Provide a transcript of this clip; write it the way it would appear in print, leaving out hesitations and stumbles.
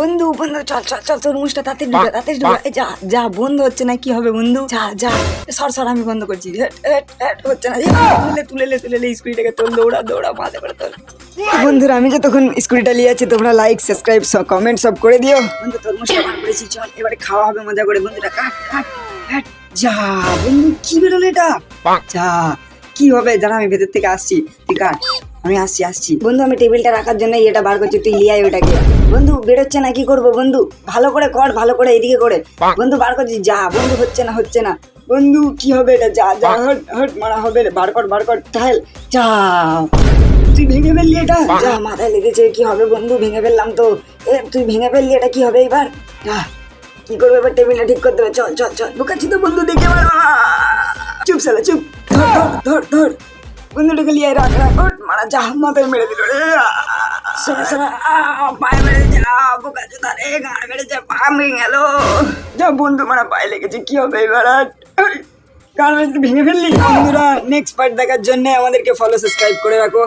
বন্ধু বন্ধু চল চল চল তরমুজটা তাড়াতাড়ি ঢুকা তাড়াতাড়ি ঢুকা যা যা বন্ধ হচ্ছে না কি হবে বন্ধু যা যা সর আমি বন্ধ করছি হচ্ছে না তুলে স্কুটিটাকে তোল দৌড়া দৌড়া মাঝে করে তোল বন্ধুরা আমি যে তখন স্কুটিটা নিয়ে আছি তোমরা লাইক সাবস্ক্রাইব সব কমেন্ট সব করে দিও বন্ধু তরমুজটা বার করেছি চল এবারে খাওয়া হবে মজা করে বন্ধুরা কাট কাট কাট যা বন্ধু কি বেরোলো এটা যা কি হবে জানা আমি ভেতর থেকে আসছি তুই কাট আমি আসছি বন্ধু আমি টেবিলটা রাখার জন্য এটা বার করছি তুই লিয়াই ওটাকে বন্ধু বেরোচ্ছে না কি করবো বন্ধু ভালো করে কর ভালো করে এদিকে করে বন্ধু বার করছি যা বন্ধু হচ্ছে না বন্ধু কি হবে এটা যা যা হট মারা হবে বার কর টাইল যা তুই ভেঙে ফেললি এটা যা মাথায় লেগেছে কি হবে বন্ধু ভেঙে ফেললাম তো তুই ভেঙে ফেললি এটা কি হবে এবার যা কি করবো এবার টেবিলটা ঠিক করতে হবে চল বোকাচ্ছি তো বন্ধু দেখে চুপ সালা চুপ ধর বন্ধুটাকে লিয়ে রাখ মারা যা মাথায় মেরে দিল রে সারা পায়ে মেরে যা বোকা চোদা রে গাড় মেরেছে পা ভেঙে গেল যা বন্ধু মারা পায়ে লেগেছে কি হবে এবার গাড় মেরে ভেঙে ফেললি বন্ধুরা নেক্সট পার্ট দেখার জন্য আমাদেরকে ফলো সাবস্ক্রাইব করে রাখো।